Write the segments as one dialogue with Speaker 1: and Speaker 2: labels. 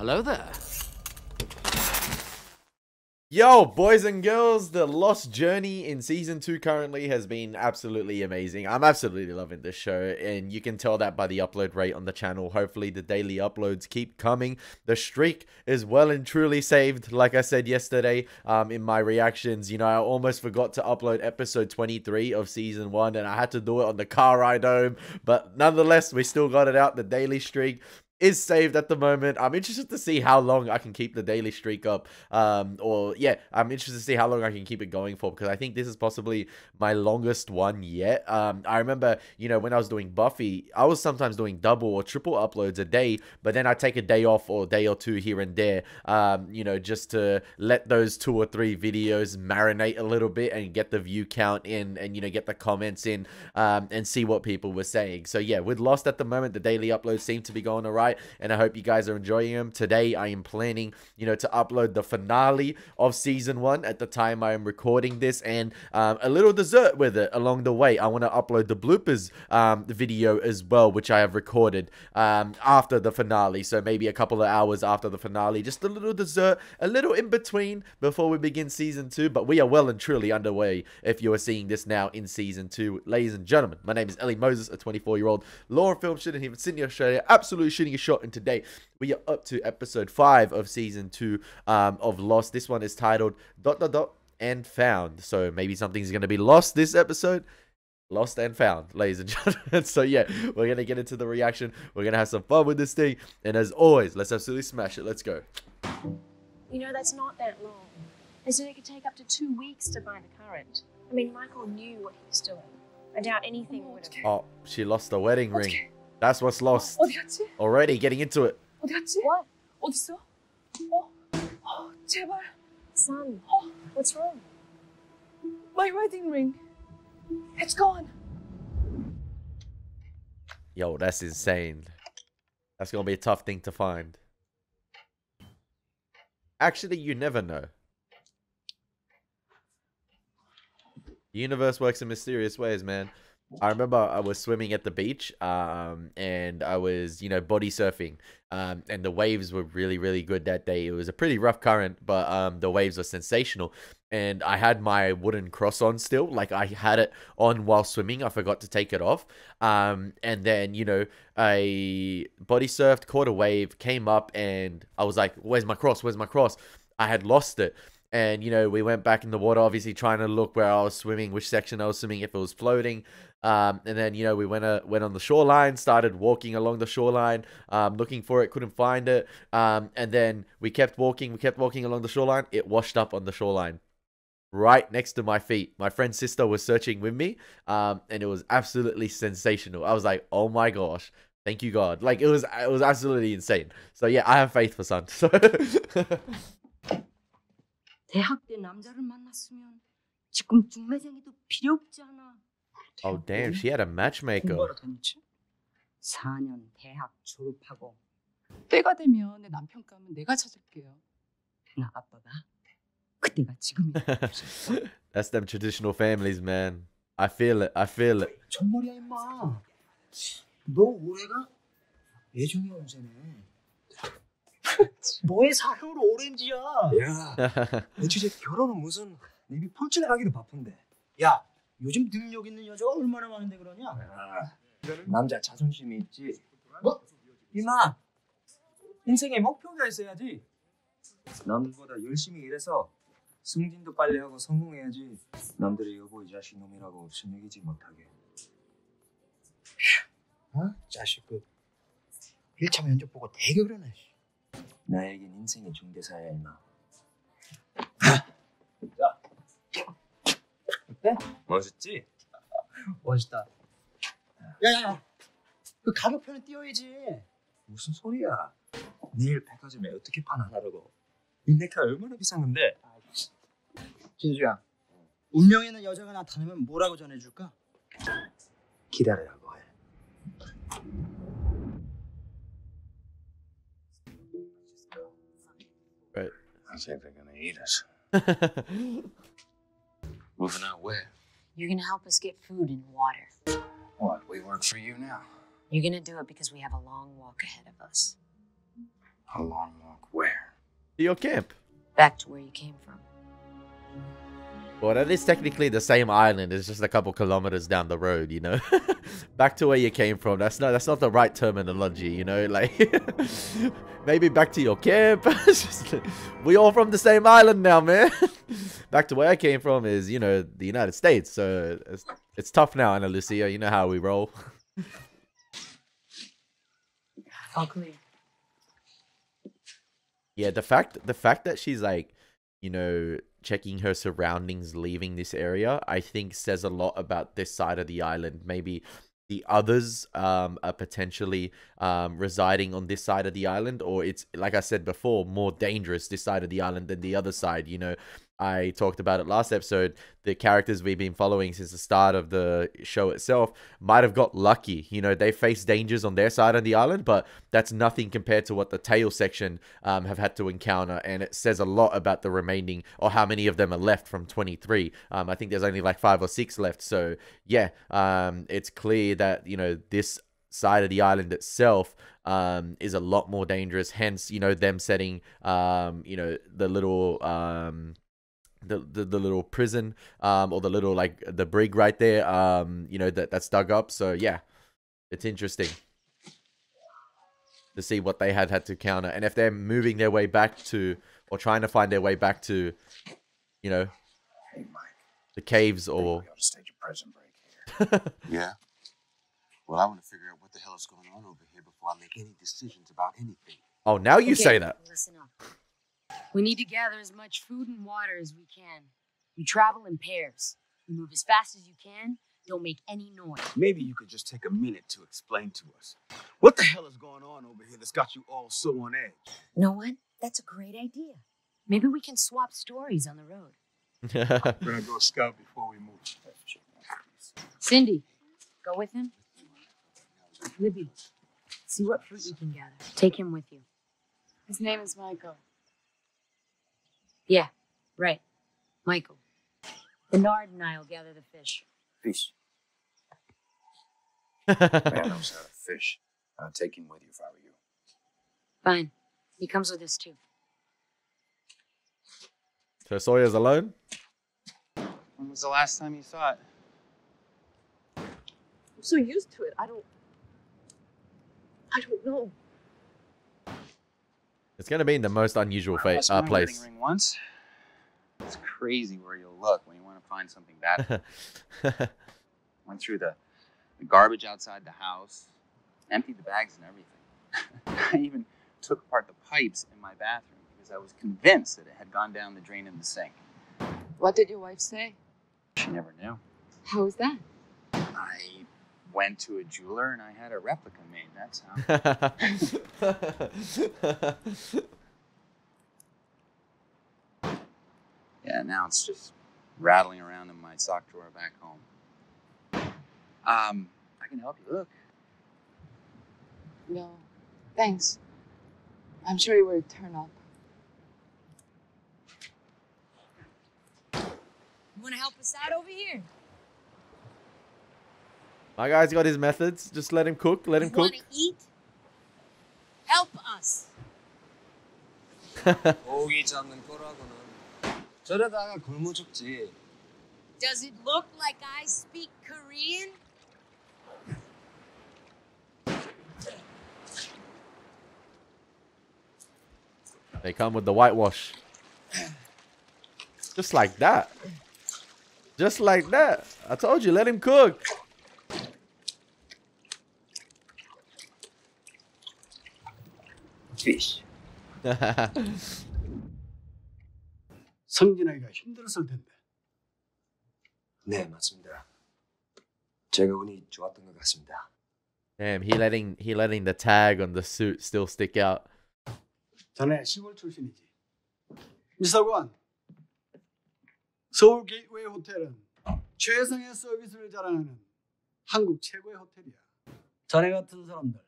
Speaker 1: Hello there.
Speaker 2: Yo, boys and girls, the Lost Journey in Season 2 currently has been absolutely amazing. I'm absolutely loving this show, and you can tell that by the upload rate on the channel. Hopefully, the daily uploads keep coming. The streak is well and truly saved, like I said yesterday in my reactions. You know, I almost forgot to upload episode 23 of Season 1, and I had to do it on the car ride home. But nonetheless, we still got it out. The daily streak is saved at the moment. I'm interested to see how long I can keep the daily streak up. I'm interested to see how long I can keep it going for, because I think this is possibly my longest one yet. I remember, you know, when I was doing Buffy, I was sometimes doing double or triple uploads a day, but then I take a day off or a day or two here and there, you know, just to let those 2 or 3 videos marinate a little bit and get the view count in, and, you know, get the comments in, and see what people were saying. So yeah, with Lost at the moment, the daily uploads seem to be going alright, and I hope you guys are enjoying them. Today, I am planning, you know, to upload the finale of Season 1 at the time I am recording this, and a little dessert with it along the way. I want to upload the bloopers video as well, which I have recorded after the finale, so maybe a couple of hours after the finale. Just a little dessert, a little in between before we begin Season 2, but we are well and truly underway if you are seeing this now in Season 2. Ladies and gentlemen, my name is Elie Moses, a 24-year-old law and film student here from Sydney, Australia, absolutely shooting a shot, and today we are up to episode 5 of Season 2 of Lost. This one is titled ... and Found, so maybe something's going to be lost this episode. Lost and found, ladies and gentlemen. So yeah, we're going to get into the reaction. We're going to have some fun with this thing, and as always, let's absolutely smash it. Let's go.
Speaker 3: You know, that's not that long. They said it could take up to 2 weeks to find the current. I mean, Michael knew what he was doing. I doubt anything would have...
Speaker 2: Oh, she lost the wedding ring. That's what's lost. Already getting into it.
Speaker 3: What? 어딨어? 제발. Son, what's wrong?
Speaker 4: My wedding ring. It's gone.
Speaker 2: Yo, that's insane. That's gonna be a tough thing to find. Actually, you never know. The universe works in mysterious ways, man. I remember I was swimming at the beach, and I was, you know, body surfing, and the waves were really, really good that day. It was a pretty rough current, but the waves were sensational, and I had my wooden cross on still. Like, I had it on while swimming. I forgot to take it off, and then, you know, I body surfed, caught a wave, came up, and I was like, where's my cross? Where's my cross? I had lost it. And, you know, we went back in the water, obviously trying to look where I was swimming, which section I was swimming, if it was floating. And then, you know, we went on the shoreline, started walking along the shoreline, looking for it, couldn't find it. And then we kept walking along the shoreline. It washed up on the shoreline right next to my feet. My friend's sister was searching with me, and it was absolutely sensational. I was like, oh my gosh, thank you, God. Like, it was absolutely insane. So yeah, I have faith for son. So
Speaker 4: 대학 때 남자를 만났으면 지금 중매쟁이도 필요 없지 않아.
Speaker 2: oh damn, she had a matchmaker.
Speaker 4: 4년 대학 졸업하고 때가 되면 내 남편 가면 내가 찾을게요. 나 아빠가 그때가 지금이야.
Speaker 2: That's them traditional families, man. I feel it. I feel it.
Speaker 5: 정말이야 임마. 너 올해가 예정이 언제네. 너의 사회로 오렌지야. 야, 너 진짜 결혼은 무슨 입이 폴질 나가기도 바쁜데. 야, 요즘 능력 있는 여자가 얼마나 많은데 그러냐? 남자 자존심이 있지. 뭐? 임마, 인생에 목표가 있어야지. 남보다 열심히 일해서 승진도 빨리 하고 성공해야지. 남들이 여보 이 자식 놈이라고 스매기지 못하게. 어? 자식 그 1차 면접 보고 되게 그러네. 나에겐 인생의 중대사야 임마. 자, 어때? 멋있지? 멋있다. 야야야, 그 가격표는 띄워야지. 무슨 소리야? 내일 백화점에 어떻게 판하라고? 이 넥타이 얼마나 비싼 건데? 진수야, 운명에는 여자가 나타나면 뭐라고 전해줄까? 기다리라고 해.
Speaker 2: Right.
Speaker 5: I think they're gonna eat us. Moving out where?
Speaker 3: You're gonna help us get food and water.
Speaker 5: What? We work for you now.
Speaker 3: You're gonna do it because we have a long walk ahead of us.
Speaker 5: A long walk.
Speaker 2: To your camp.
Speaker 4: Back to where you came from.
Speaker 2: Well, that is technically the same island. It's just a couple kilometers down the road, you know. Back to where you came from. That's not the right terminology, you know. Like maybe back to your camp. We all from the same island now, man. Back to where I came from is, you know, the United States. So it's tough now, Ana Lucia. You know how we roll.
Speaker 4: All clear.
Speaker 2: Yeah, the fact that she's like, you know, checking her surroundings, leaving this area, I think says a lot about this side of the island. Maybe the others are potentially residing on this side of the island, or it's, like I said before, more dangerous this side of the island than the other side. You know, I talked about it last episode. The characters we've been following since the start of the show itself might have got lucky. You know, they face dangers on their side of the island, but that's nothing compared to what the tail section have had to encounter. And it says a lot about the remaining, or how many of them are left from 23. I think there's only like 5 or 6 left. So yeah, it's clear that, you know, this side of the island itself is a lot more dangerous. Hence, you know, them setting, you know, the little the little prison or the little, like, the brig right there, you know, that's dug up. So yeah, it's interesting to see what they had to counter, and if they're moving their way back to, or trying to find their way back to, you know,
Speaker 1: Hey, Mike.
Speaker 2: the caves, or
Speaker 1: We ought to stage a prison break here. Yeah? Well, I want to figure out what the hell is going on over here before I make any decisions about anything.
Speaker 2: oh, now you
Speaker 4: Okay,
Speaker 2: say that.
Speaker 4: Listen up. We need to gather as much food and water as we can. You travel in pairs. You move as fast as you can. Don't make any noise.
Speaker 1: Maybe you could just take a minute to explain to us. What the hell is going on over here that's got you all so on edge?
Speaker 4: Know what? That's a great idea. Maybe we can swap stories on the road.
Speaker 1: We're going to go scout before we move.
Speaker 4: Cindy, go with him. Libby, see what fruit you can gather. Take him with you.
Speaker 6: His name is Michael.
Speaker 4: Yeah, right. Michael. Bernard and I will gather the fish.
Speaker 1: Fish. Man knows how to fish. I'd take him with you if I were you.
Speaker 4: Fine. He comes with us too.
Speaker 2: So Sawyer's alone.
Speaker 7: When was the last time you saw it?
Speaker 6: I'm so used to it. I don't know.
Speaker 2: It's gonna be in the most unusual
Speaker 7: I lost my wedding
Speaker 2: place.
Speaker 7: ring once. It's crazy where you'll look when you want to find something bad. Went through the garbage outside the house, emptied the bags and everything. I even took apart the pipes in my bathroom because I was convinced that it had gone down the drain in the sink.
Speaker 6: What did your wife say?
Speaker 7: She never knew.
Speaker 6: How was that?
Speaker 7: I went to a jeweler and I had a replica made. That's how. Yeah, now it's just rattling around in my sock drawer back home. I can help you look.
Speaker 6: No. Thanks. I'm sure it will turn up.
Speaker 4: You want to help us out over here?
Speaker 2: My guy's got his methods. Just let him cook. Let him cook.
Speaker 4: Want to eat? Help us.
Speaker 5: 고기 잡는 거라고는 저러다가 굶어 죽지.
Speaker 4: Does it look like I speak Korean?
Speaker 2: They come with the whitewash. Just like that. Just like that. I told you, let him cook.
Speaker 5: Fish.
Speaker 8: 성진아이가 힘들었을 텐데.
Speaker 5: 네, 맞습니다. 제가 운이 좋았던 것 같습니다.
Speaker 2: Damn, he letting the tag on the suit still stick out.
Speaker 8: 자네 시골 출신이지. 미사관. 서울 게이트웨이 호텔은 최상의 서비스를 자랑하는 한국 최고의 호텔이야. 자네 같은 사람들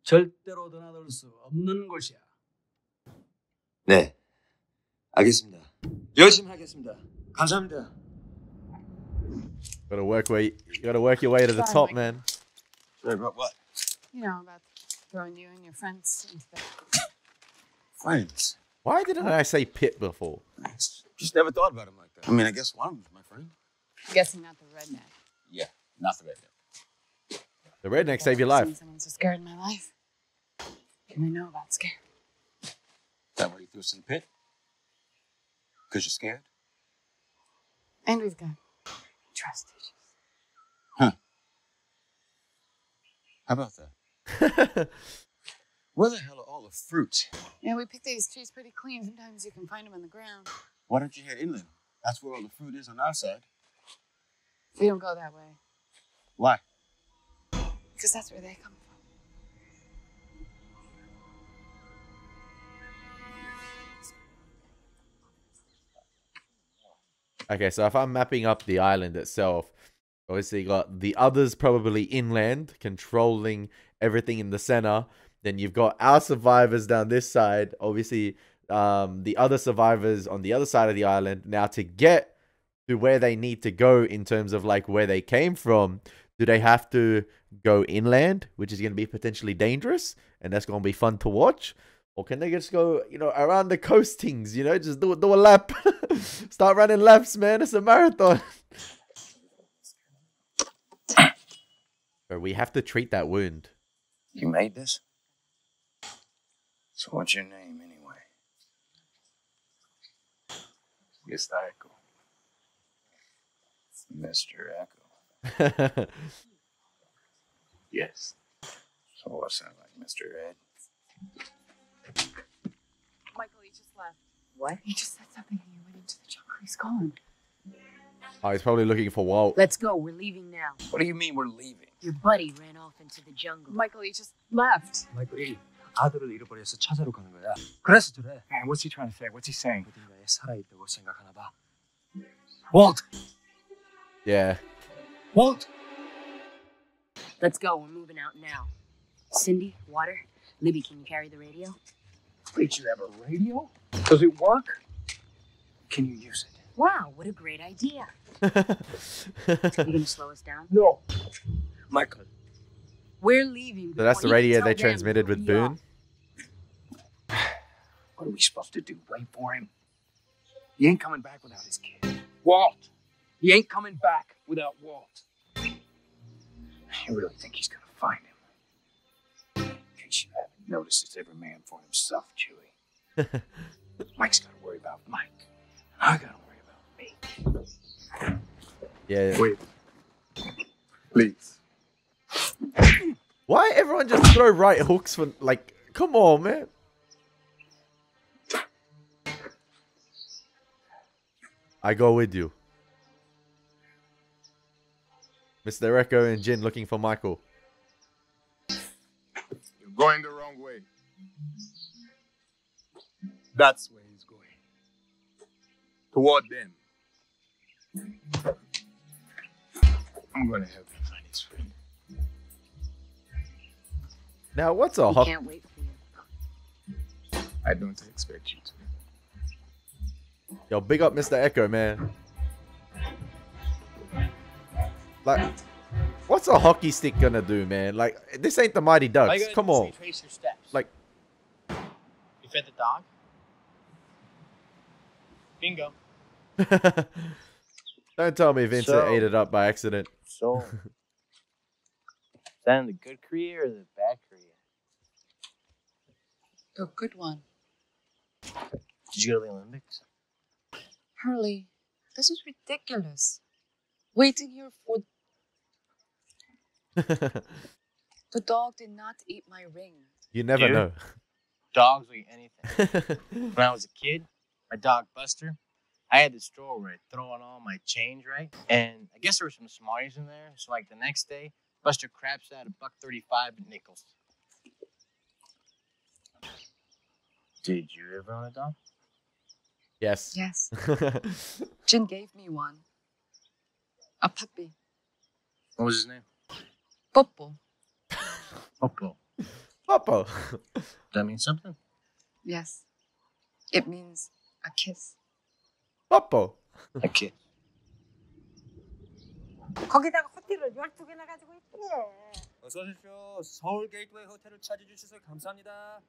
Speaker 8: 절대로 드나들 수 없는 곳이야.
Speaker 5: 네, 알겠습니다. 열심히 하겠습니다. 감사합니다.
Speaker 2: Gotta work your way to the
Speaker 6: Sorry,
Speaker 2: top,
Speaker 6: Mike.
Speaker 2: man.
Speaker 5: Sorry about what?
Speaker 6: You know, about throwing you and your friends into the...
Speaker 1: Friends?
Speaker 2: Why didn't I say pit before?
Speaker 1: Just never thought about him like that. I mean, I guess one of them's my friend.
Speaker 6: Guessing not the redneck.
Speaker 1: Yeah, not the redneck.
Speaker 2: The redneck saved your
Speaker 6: I've
Speaker 2: life.
Speaker 6: seen someone so scared in my life. And I know about scare.
Speaker 1: That why you threw us in the pit? Because you're scared?
Speaker 6: And we've got trust issues.
Speaker 1: Huh. How about that? Where the hell are all the fruit?
Speaker 6: Yeah, we pick these trees pretty clean. Sometimes you can find them on the ground.
Speaker 1: Why don't you head inland? That's where all the fruit is on our side.
Speaker 6: We don't go that way.
Speaker 1: Why?
Speaker 6: Because that's where they come from.
Speaker 2: Okay, so if I'm mapping up the island itself, obviously you got the others probably inland, controlling everything in the center. Then you've got our survivors down this side. Obviously, the other survivors on the other side of the island. Now, to get to where they need to go in terms of like where they came from, do they have to go inland, which is going to be potentially dangerous, and that's going to be fun to watch? Or can they just go, you know, around the coastings, you know, just do a lap. Start running laps, man. It's a marathon. But we have to treat that wound.
Speaker 1: You made this? So what's your name, anyway?
Speaker 7: Mr. Echo.
Speaker 1: Mr. Echo.
Speaker 7: Yes.
Speaker 1: So what's that like, Mr. Ed?
Speaker 6: Michael, he just left.
Speaker 4: What?
Speaker 6: He just said something and he went into the jungle. He's gone.
Speaker 2: Oh, he's probably looking for Walt.
Speaker 4: Let's go. We're leaving now.
Speaker 1: What do you mean we're leaving?
Speaker 4: Your buddy ran off into the jungle.
Speaker 6: Michael, he just left.
Speaker 5: 마이클이 아들을 잃어버려서 찾아러 가는 거야. 그래서 저래.
Speaker 7: Man, what's he trying to say? What's he saying?
Speaker 5: 어딘가에 살아있다고 생각하나 봐. Walt!
Speaker 2: Yeah.
Speaker 5: Walt!
Speaker 4: Let's go. We're moving out now. Cindy, water. Libby, can you carry the radio?
Speaker 5: Wait, you have a radio? Does it work? Can you use it?
Speaker 4: Wow, what a great idea. You gonna slow us down?
Speaker 5: No. Michael.
Speaker 4: We're leaving.
Speaker 2: So that's the
Speaker 4: before you
Speaker 2: radio
Speaker 4: can
Speaker 2: they
Speaker 4: tell them
Speaker 2: transmitted
Speaker 4: where
Speaker 2: with
Speaker 4: we are.
Speaker 2: Boone.
Speaker 5: What are we supposed to do? Wait for him? He ain't coming back without his kid. Walt! He ain't coming back without Walt. You really think he's gonna find him? In case you haven't noticed, it's every man for himself, Chewie. Mike's gotta worry about Mike. And I gotta worry about me.
Speaker 2: Yeah.
Speaker 7: Wait. Please.
Speaker 2: Why everyone just throw right hooks for, like, come on, man. I go with you. Mr. Echo and Jin looking for Michael.
Speaker 7: You're going the wrong way.
Speaker 5: That's where he's going.
Speaker 7: Toward them. I'm gonna help him find his friend.
Speaker 2: Now, what's a
Speaker 4: We
Speaker 2: hook?
Speaker 4: can't wait for you.
Speaker 7: I don't expect you to.
Speaker 2: Yo, big up Mr. Echo, man. Like, what's a hockey stick gonna do, man? Like, this ain't the Mighty Ducks. Come on.
Speaker 9: Retrace your steps.
Speaker 2: Like,
Speaker 9: You fed the dog? Bingo.
Speaker 2: don't tell me Vincent
Speaker 9: So-
Speaker 2: ate it up by accident.
Speaker 9: So, is that in the good Korea or the bad Korea?
Speaker 6: The good one.
Speaker 9: Did you go to the Olympics?
Speaker 6: Hurley, this is ridiculous. Waiting here for... The dog did not eat my ring.
Speaker 2: You never
Speaker 9: Dude.
Speaker 2: know.
Speaker 9: Dogs will eat anything. When I was a kid, my dog Buster, I had this drawer where I'd throw in all my change, right? And I guess there were some Smarties in there. So like the next day, Buster craps out $1.35 in nickels. Did you ever own a dog?
Speaker 2: Yes.
Speaker 6: Yes. Jin gave me one. A puppy.
Speaker 9: What was his name?
Speaker 6: Popo.
Speaker 9: Popo.
Speaker 2: Popo.
Speaker 9: That means something?
Speaker 6: Yes. It means a kiss.
Speaker 2: Popo.
Speaker 9: A kid.
Speaker 10: 거기다가 호텔을 12개나 가지고 있대.
Speaker 5: 어서 오십시오. 서울 게이트웨이 호텔을 찾아주셔서 감사합니다.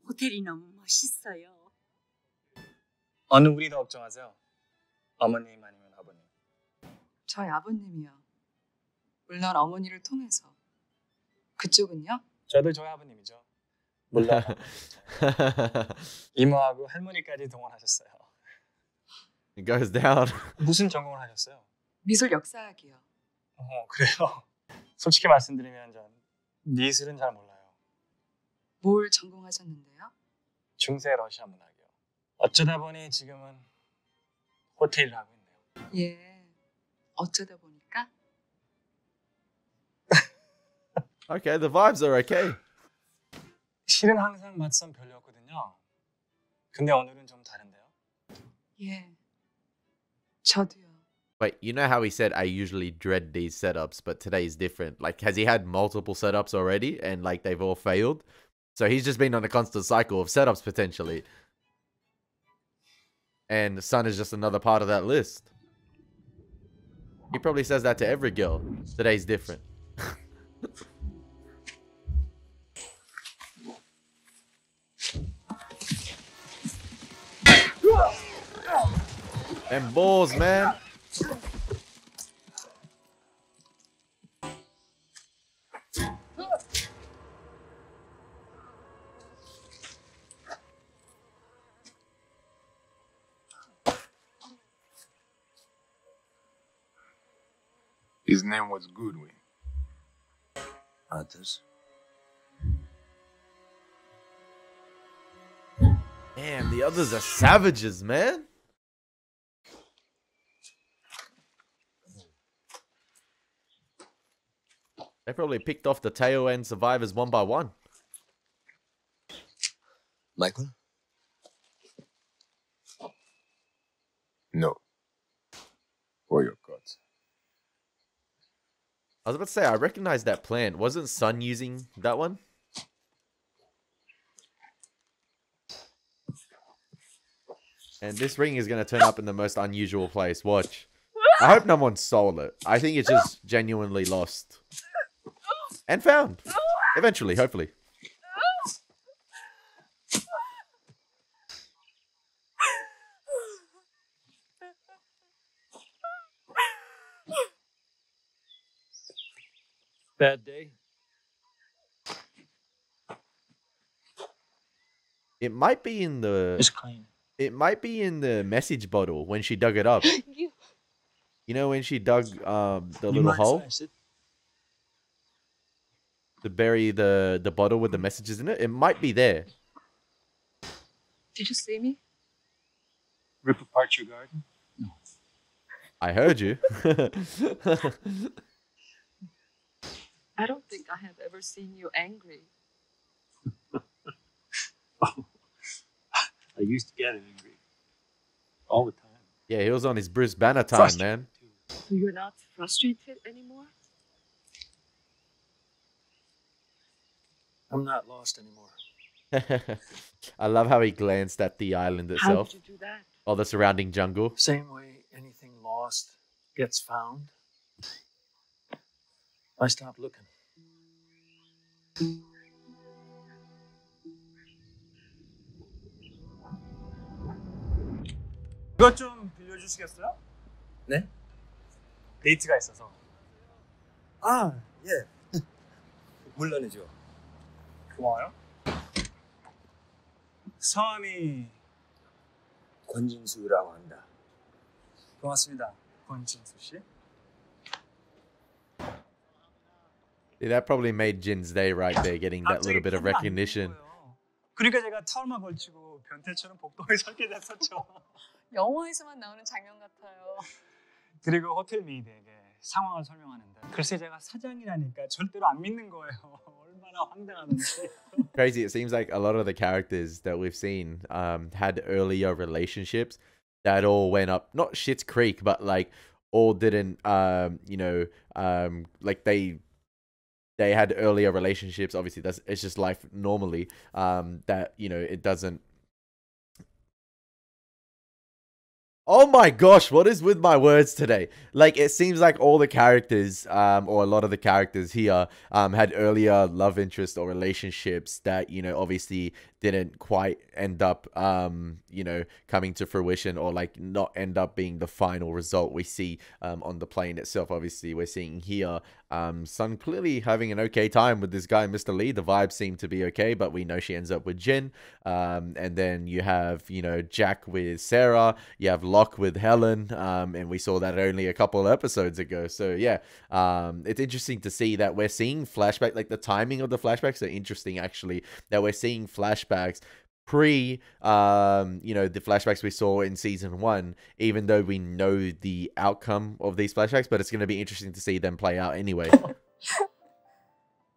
Speaker 6: 호텔이 너무 멋있어요.
Speaker 5: 어느 분이 더 걱정하세요? 어머님 아니면 아버님?
Speaker 6: 저희 아버님이요. 물론 어머니를 통해서. 그쪽은요?
Speaker 5: 저도 저희 아버님이죠. 물론 이모하고 할머니까지 동원하셨어요.
Speaker 2: It goes down.
Speaker 5: 무슨 전공을 하셨어요?
Speaker 6: 미술 역사학이요.
Speaker 5: 그래요? 솔직히 말씀드리면 전 미술은 잘 몰라요.
Speaker 6: 뭘 전공하셨는데요?
Speaker 5: 중세 러시아 문학이요. 어쩌다 보니 지금은 호텔을 하고 있네요.
Speaker 6: 예. 어쩌다 보니까?
Speaker 2: Okay, the vibes are okay.
Speaker 5: 실은 항상 맞선 별로였거든요. 근데 오늘은 좀 다른데요.
Speaker 6: 예. 저도요.
Speaker 2: Wait, you know how he said I usually dread these setups, but today's different? Like, has he had multiple setups already and like they've all failed? So he's just been on a constant cycle of setups potentially. And the sun is just another part of that list. He probably says that to every girl. Today's different. Them balls, man.
Speaker 11: His name was Goodwin.
Speaker 1: Others?
Speaker 2: Damn, the others are savages, man. They probably picked off the tail end survivors one by one.
Speaker 1: Michael?
Speaker 11: No. For your cuts.
Speaker 2: I was about to say, I recognize that plant. Wasn't Sun using that one? And this ring is going to turn up in the most unusual place. Watch. I hope no one stole it. I think it's just genuinely lost. And found. Eventually, hopefully.
Speaker 5: Bad day.
Speaker 2: It might be in the...
Speaker 5: It's clean.
Speaker 2: It might be in the message bottle when she dug it up. You know when she dug the little hole? To bury the bottle with the messages in it? It might be there.
Speaker 6: Did you see me?
Speaker 5: Rip apart your garden? No.
Speaker 2: I heard you.
Speaker 6: I don't think I have ever seen you angry.
Speaker 5: I used to get angry. All the time.
Speaker 2: Yeah, he was on his Bruce Banner time, man.
Speaker 6: So you're not frustrated anymore?
Speaker 5: I'm not lost anymore.
Speaker 2: I love how he glanced at the island itself.
Speaker 6: How did you do that?
Speaker 2: Or the surrounding jungle.
Speaker 5: Same way anything lost gets found. I stopped looking. 이것 좀 빌려주시겠어요?
Speaker 1: 네?
Speaker 5: 데이트가 있어서.
Speaker 1: 아, 예. 물론이죠.
Speaker 5: 고마워요. 성함이
Speaker 1: 권진수라고 한다.
Speaker 5: 고맙습니다. 권진수 씨.
Speaker 2: Yeah, that probably made Jin's day right there, getting that little bit of recognition.
Speaker 5: 그러니까 제가 타올만 걸치고 변태처럼 복도에 서게 됐었죠.
Speaker 6: 영화에서만 나오는 장면 같아요.
Speaker 5: 그리고 호텔 메이드에게 상황을 설명하는데 글쎄 제가 사장이라니까 절대로 안 믿는 거예요. 얼마나 황당하던지.
Speaker 2: Crazy. It seems like a lot of the characters that we've seen had earlier relationships that all went up, not shit's creek, but like all didn't, like they had earlier relationships. Obviously, it's just life normally. That it doesn't. Oh my gosh, what is with my words today? Like, it seems like all the characters, or a lot of the characters here, had earlier love interest or relationships that, you know, obviously didn't quite end up, you know, coming to fruition, or like not end up being the final result we see, on the plane itself. Obviously, we're seeing here, Sun clearly having an okay time with this guy, Mr. Lee. The vibes seem to be okay, but we know she ends up with Jin. And then you have, you know, Jack with Sarah. You have Locke with Helen, and we saw that only a couple of episodes ago. So yeah, it's interesting to see that we're seeing flashback, like the timing of the flashbacks are interesting actually, that we're seeing flashbacks pre you know, the flashbacks we saw in season 1, even though we know the outcome of these flashbacks, but it's going to be interesting to see them play out anyway,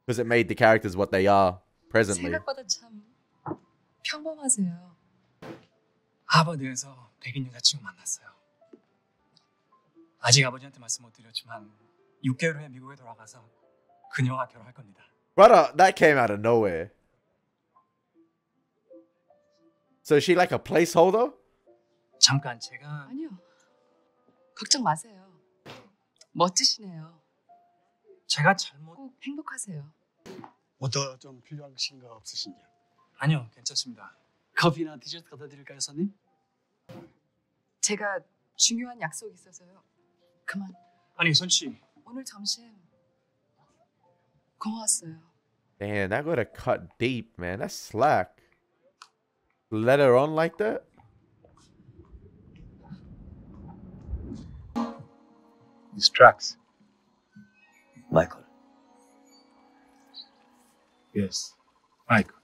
Speaker 2: because it made the characters what they are presently.
Speaker 6: 생각보다 참 평범하세요.
Speaker 5: 하버드에서 백인 여자친구 만났어요. 아직 아버지한테 말씀 못 드렸지만 6개월 후에 미국에 돌아가서 그녀와 결혼할 겁니다.
Speaker 2: Brother, that came out of nowhere. So is she like a placeholder?
Speaker 5: 잠깐 제가
Speaker 6: 아니요. 걱정 마세요. 멋지시네요.
Speaker 5: 제가 잘못
Speaker 6: 꼭 행복하세요.
Speaker 8: 뭐더 좀 필요하신 거 없으신지요?
Speaker 5: 아니요, 괜찮습니다.
Speaker 8: 커피나 디저트 갖다 드릴까요, 손님?
Speaker 6: 제가 중요한 약속이 있어서요. 그만.
Speaker 5: 아니, 손 씨.
Speaker 6: 오늘 점심 고마웠어요.
Speaker 2: Damn, that got a cut deep, man. That's slack. Let her on like that?
Speaker 11: These tracks.
Speaker 5: 마이클.
Speaker 11: Yes, Michael.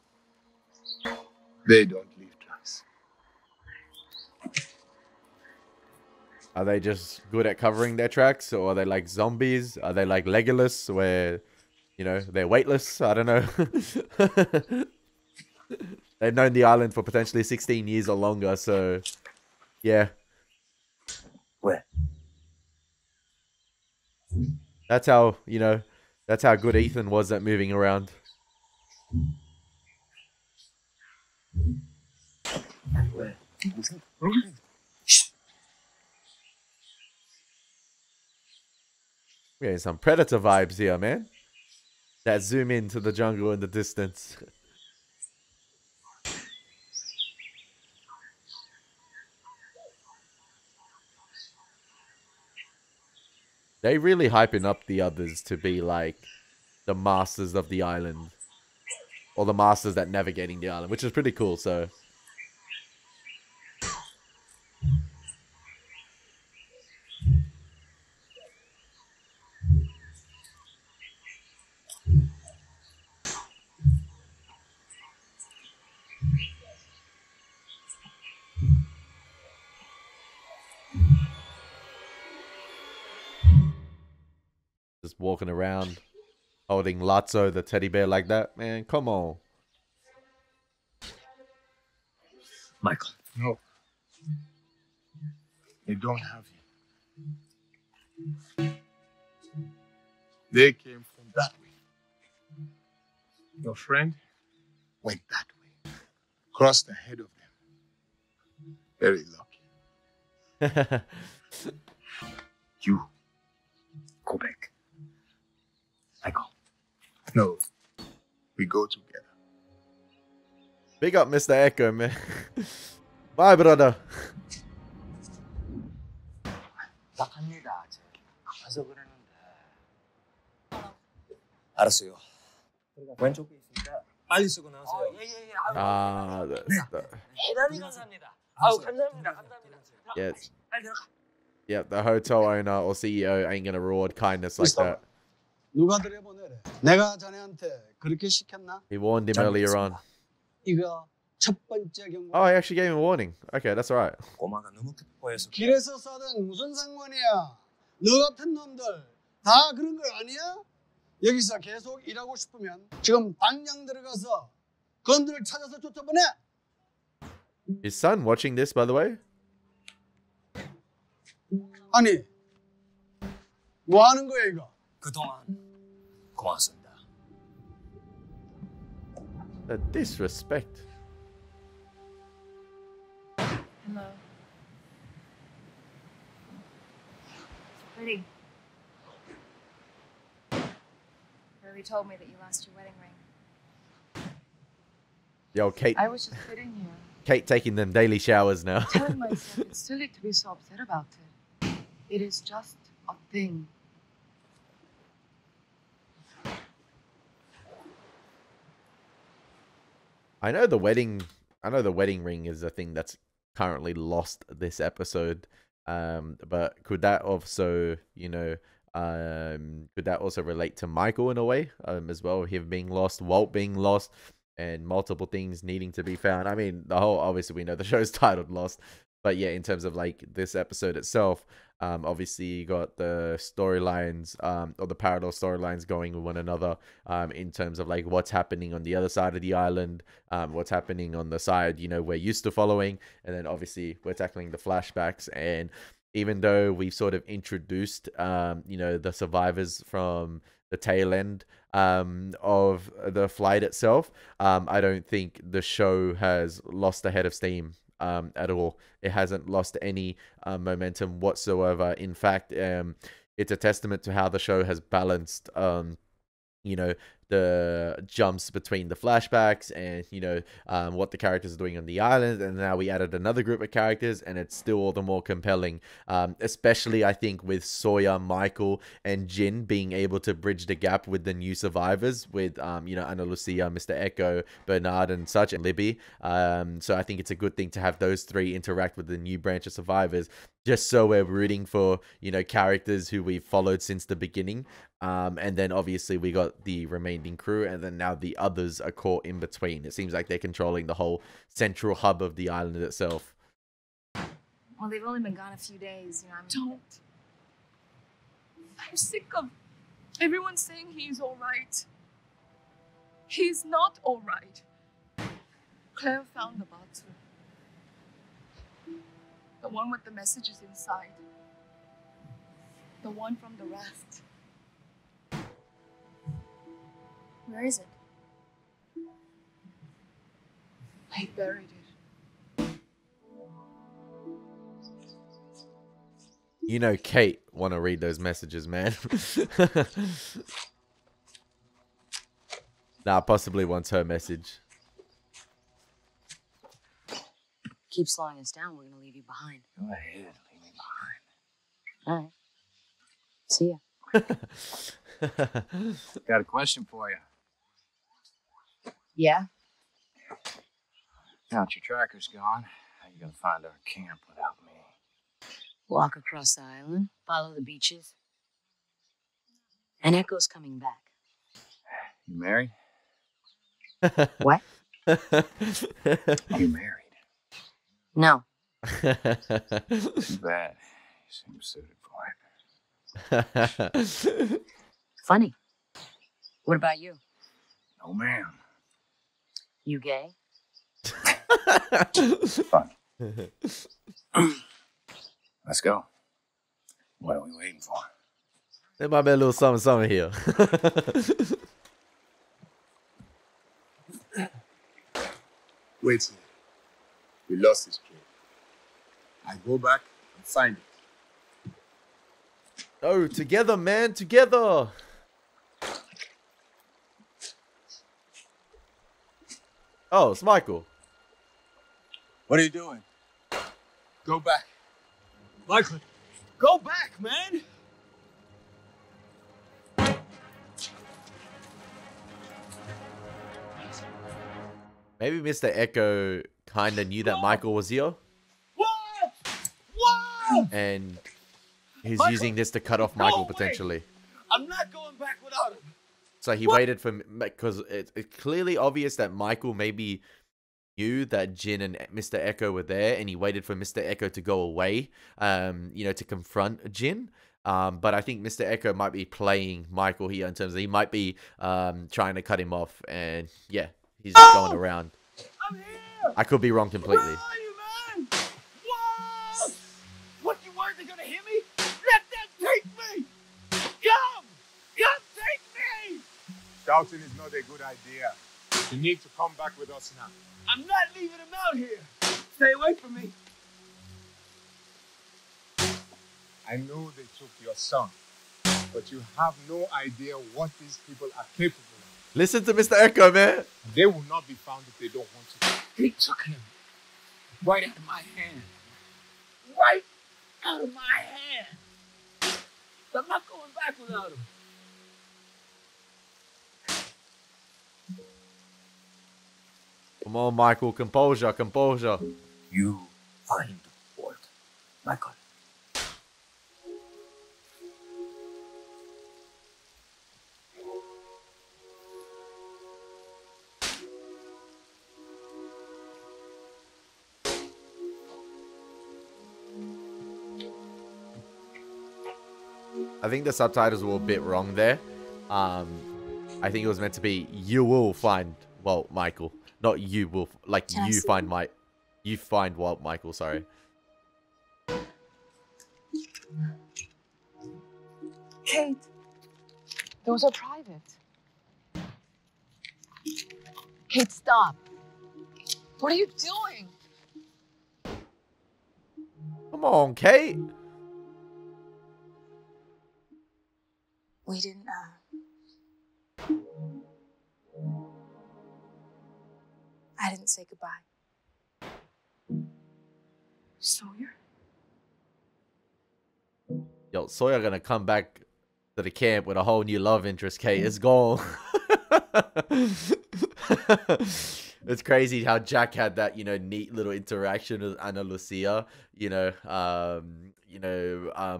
Speaker 11: They don't leave tracks.
Speaker 2: Are they just good at covering their tracks, or are they like zombies? Are they like Legolas, where, you know, they're weightless? I don't know. They've known the island for potentially 16 years or longer, so yeah.
Speaker 5: 왜?
Speaker 2: That's how, you know, that's how good Ethan was at moving around.
Speaker 5: 왜? 무슨?
Speaker 2: We're getting some Predator vibes here, man. That zoom into the jungle in the distance. They really hyping up the others to be like the masters of the island, or the masters that navigating the island, which is pretty cool. So just walking around holding Lotso, the teddy bear, like that, man. Come on.
Speaker 5: 마이클.
Speaker 11: No. They don't have you. They came from that way. Your friend went that way. Crossed ahead of them. Very lucky.
Speaker 5: You go back. I go.
Speaker 11: No. We go together.
Speaker 2: Big up Mr. Echo, man. Bye, brother.
Speaker 5: 부탁합니다. 가서 그러는데. 알았어요. 왼쪽에 있으니까 빨리 쓰고 나오세요. 예예예. 대단히 감사합니다. 아우 감사합니다. 감사합니다.
Speaker 2: Yeah.
Speaker 5: 빨리 들어가.
Speaker 2: Yeah, the hotel owner or CEO ain't gonna reward kindness like that.
Speaker 8: 누가 들여보내래? 내가 자네한테 그렇게 시켰나?
Speaker 2: He warned him earlier on.
Speaker 8: 이거 첫 번째 경고.
Speaker 2: Oh, he actually gave him a warning. Okay, that's alright.
Speaker 5: 꼬마가 너무 기뻐해서.
Speaker 8: 길에서 싸든 무슨 상관이야? 너 같은 놈들 다 그런 거 아니야? 여기서 계속 일하고 싶으면 지금 당장 들어가서 건들을 찾아서 쫓아보내.
Speaker 2: His son watching this, by the way?
Speaker 8: 아니, 뭐 하는 거야 이거?
Speaker 5: 그동안 고맙습니다.
Speaker 2: The disrespect.
Speaker 6: Hello.
Speaker 3: Elie. Elie told me that you lost your wedding ring.
Speaker 2: Yo, Kate.
Speaker 6: I was just sitting here,
Speaker 2: Kate taking them daily showers now.
Speaker 6: telling myself it's silly to be so upset about it. It is just a thing.
Speaker 2: I know the wedding ring is a thing that's currently lost this episode. But could that also, could that also relate to Michael in a way, as well? Him being lost, Walt being lost, and multiple things needing to be found. I mean, obviously we know the show's titled Lost, but yeah, in terms of like this episode itself, obviously you got the storylines, or the parallel storylines going with one another, in terms of like what's happening on the other side of the island, what's happening on the side, we're used to following, and then obviously we're tackling the flashbacks. And even though we've sort of introduced, the survivors from the tail end of the flight itself, I don't think the show has lost a head of steam at all. It hasn't lost any momentum whatsoever. In fact, it's a testament to how the show has balanced the jumps between the flashbacks and what the characters are doing on the island, and now we added another group of characters, and it's still all the more compelling, especially I think with Sawyer, Michael, and Jin being able to bridge the gap with the new survivors with Ana Lucia, Mr. Echo, Bernard, and such, and Libby. So I think it's a good thing to have those three interact with the new branch of survivors, just so we're rooting for characters who we've followed since the beginning. And then obviously we got the remaining crew, and then now the others are caught in between. It seems like they're controlling the whole central hub of the island itself.
Speaker 3: Well, they've only been gone a few days,
Speaker 6: Don't. I'm sick of everyone saying he's all right. He's not all right. Claire found the bottle. The one with the messages inside. The one from the raft.
Speaker 3: Where is it?
Speaker 6: I buried it.
Speaker 2: Kate want to read those messages, man. Nah, possibly wants her message.
Speaker 4: Keep slowing us down, we're gonna leave you behind.
Speaker 5: Go ahead, leave me behind.
Speaker 4: All right. See ya.
Speaker 9: Got a question for you.
Speaker 4: Yeah?
Speaker 9: Now that your tracker's gone, how you gonna find our camp without me?
Speaker 4: Walk across the island, follow the beaches. And Echo's coming back.
Speaker 9: You married?
Speaker 4: What?
Speaker 9: You married?
Speaker 4: No.
Speaker 9: Too bad. You seem suited for it.
Speaker 4: Funny. What about you?
Speaker 9: No, ma'am.
Speaker 4: You gay?
Speaker 9: Fun. Let's go. What are we waiting for?
Speaker 2: There might be a little something here.
Speaker 11: Wait here. We lost his kid. I go back and find it.
Speaker 2: Oh, together, man, together. Oh, it's Michael.
Speaker 11: What are you doing? Go back.
Speaker 8: Michael, go back, man.
Speaker 2: Maybe Mr. Echo kind of knew that Michael was here.
Speaker 8: What? What?
Speaker 2: And he's
Speaker 8: Michael,
Speaker 2: using this to cut off Michael potentially.
Speaker 8: I'm not going back without him.
Speaker 2: So he waited for, because it's clearly obvious that Michael maybe knew that Jin and Mr. Echo were there, and he waited for Mr. Echo to go away, to confront Jin. But I think Mr. Echo might be playing Michael here in terms of he might be trying to cut him off, and yeah, he's just going around.
Speaker 8: I'm here.
Speaker 2: I could be wrong completely.
Speaker 8: Where are you, man? What? What, you weren't gonna hit me? Let them take me. Come take me.
Speaker 11: Shouting is not a good idea. You need to come back with us now.
Speaker 8: I'm not leaving him out here. Stay away from me.
Speaker 11: I know they took your son, but you have no idea what these people are capable of.
Speaker 2: Listen to Mr. Echo, man.
Speaker 11: They will not be found if they don't want to.
Speaker 12: He took him right out of my hand. Right out of my hand. I'm not going back without him.
Speaker 2: Come on, Michael. Composure, composure.
Speaker 5: You find Walt, Michael.
Speaker 2: I think the subtitles were a bit wrong there. I think it was meant to be you will find Walt, Michael, not you will, like you find Walt, Michael. Sorry.
Speaker 6: Kate, those are private. Kate, stop. What are you doing?
Speaker 2: Come on, Kate.
Speaker 3: We didn't, I didn't say goodbye.
Speaker 6: Sawyer?
Speaker 2: Yo, Sawyer gonna come back to the camp with a whole new love interest, Kate. It's gone. It's crazy how Jack had that, you know, neat little interaction with Ana Lucia,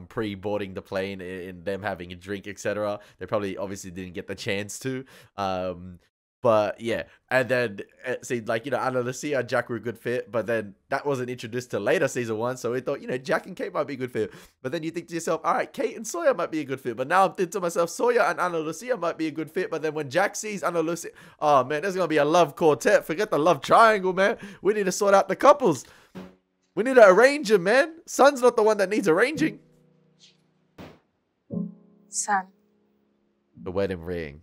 Speaker 2: pre-boarding the plane in them having a drink, etc. They probably obviously didn't get the chance to. But yeah, and then it seemed like, Ana Lucia and Jack were a good fit, but then that wasn't introduced till later season 1, so we thought, Jack and Kate might be a good fit. But then you think to yourself, all right, Kate and Sawyer might be a good fit. But now I'm thinking to myself, Sawyer and Ana Lucia might be a good fit. But then when Jack sees Ana Lucia, oh man, there's gonna be a love quartet. Forget the love triangle, man. We need to sort out the couples. We need to arrange them, man. Son's not the one that needs arranging.
Speaker 3: Son.
Speaker 2: The wedding ring.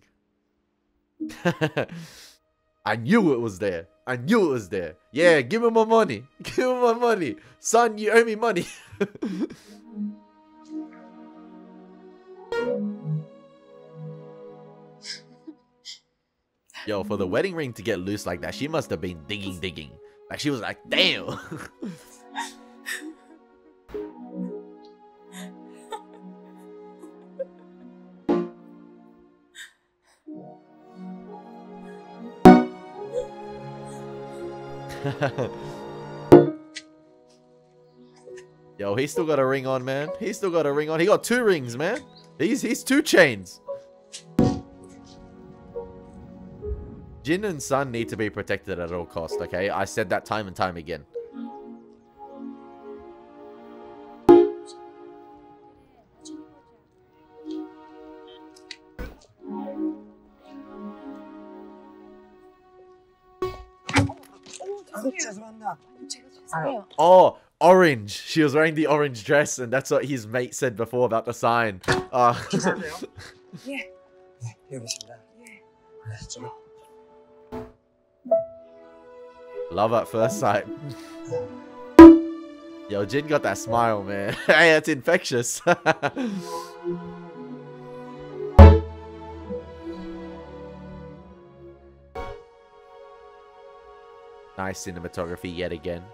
Speaker 2: I knew it was there. I knew it was there. Yeah, give him my money. Give him my money. Son, you owe me money. Yo, for the wedding ring to get loose like that, she must have been digging. Like, she was like, damn. Yo, he still got a ring on, man. He still got a ring on. He got 2 rings, man. He's 2 chains. Jin and Sun need to be protected at all costs, okay? I said that time and time again. Oh, orange. She was wearing the orange dress, and that's what his mate said before about the sign.
Speaker 5: 예. 네, 여기 있습니다.
Speaker 2: Love at first sight. Yo, Jin got that smile, man. Hey, it's infectious. Nice cinematography yet again.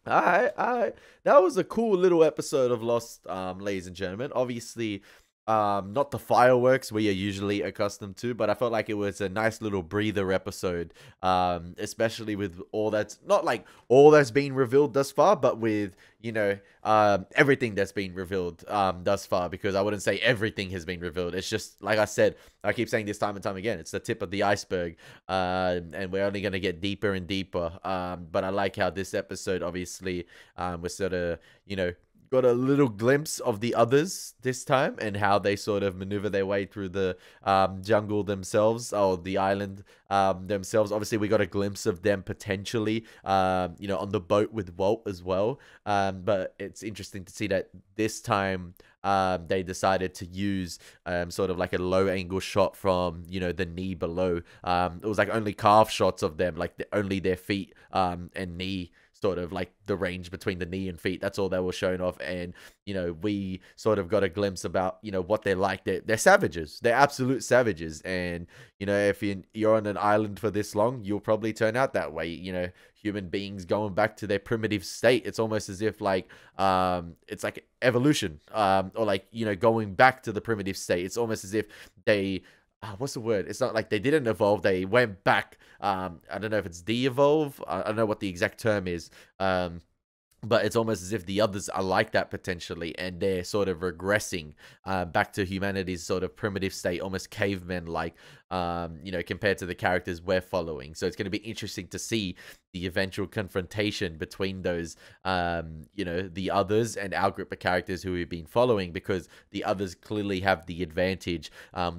Speaker 2: Alright. That was a cool little episode of Lost, ladies and gentlemen. Obviously, not the fireworks we are usually accustomed to, but I felt like it was a nice little breather episode, especially with all that's, not like all that's been revealed thus far, but with, everything that's been revealed thus far, because I wouldn't say everything has been revealed. It's just, like I said, I keep saying this time and time again, it's the tip of the iceberg, and we're only going to get deeper and deeper, but I like how this episode, obviously, was sort of, got a little glimpse of the others this time and how they sort of maneuver their way through the jungle themselves, or the island themselves. Obviously, we got a glimpse of them potentially, on the boat with Walt as well. But it's interesting to see that this time they decided to use sort of like a low angle shot from, the knee below. It was like only calf shots of them, like only their feet and knee sort of like the range between the knee and feet. That's all they were showing off. And, you know, we sort of got a glimpse about, you know, what they're like. They're savages. They're absolute savages. And, you know, if you're on an island for this long, you'll probably turn out that way. You know, human beings going back to their primitive state. It's almost as if like, it's like evolution, or like, you know, going back to the primitive state. It's almost as if they, what's the word? It's not like they didn't evolve. They went back. I don't know if it's de-evolve. I don't know what the exact term is. But it's almost as if the others are like that potentially, and they're sort of regressing back to humanity's sort of primitive state, almost cavemen-like, you know, compared to the characters we're following. So it's going to be interesting to see the eventual confrontation between those, you know, the others and our group of characters who we've been following, because the others clearly have the advantage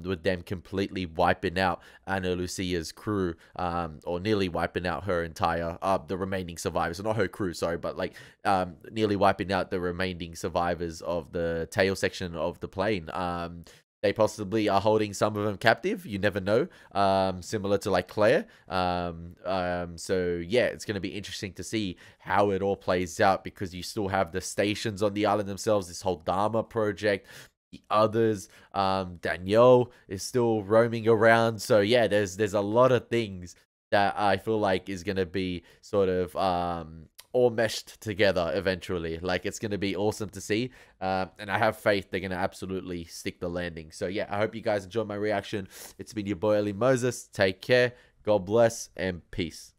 Speaker 2: with them completely wiping out Ana Lucia's crew, or nearly wiping out her entire, the remaining survivors. So not her crew, sorry, but like nearly wiping out the remaining survivors of the tail section of the plane. They possibly are holding some of them captive. You never know. Similar to like Claire. So yeah, it's going to be interesting to see how it all plays out, because you still have the stations on the island themselves, this whole Dharma project. The others, Danielle is still roaming around. So yeah, there's a lot of things that I feel like is going to be sort of all meshed together eventually. Like, it's going to be awesome to see, and I have faith they're going to absolutely stick the landing. So yeah, I hope you guys enjoyed my reaction. It's been your boy Elie Moses. Take care, God bless, and peace.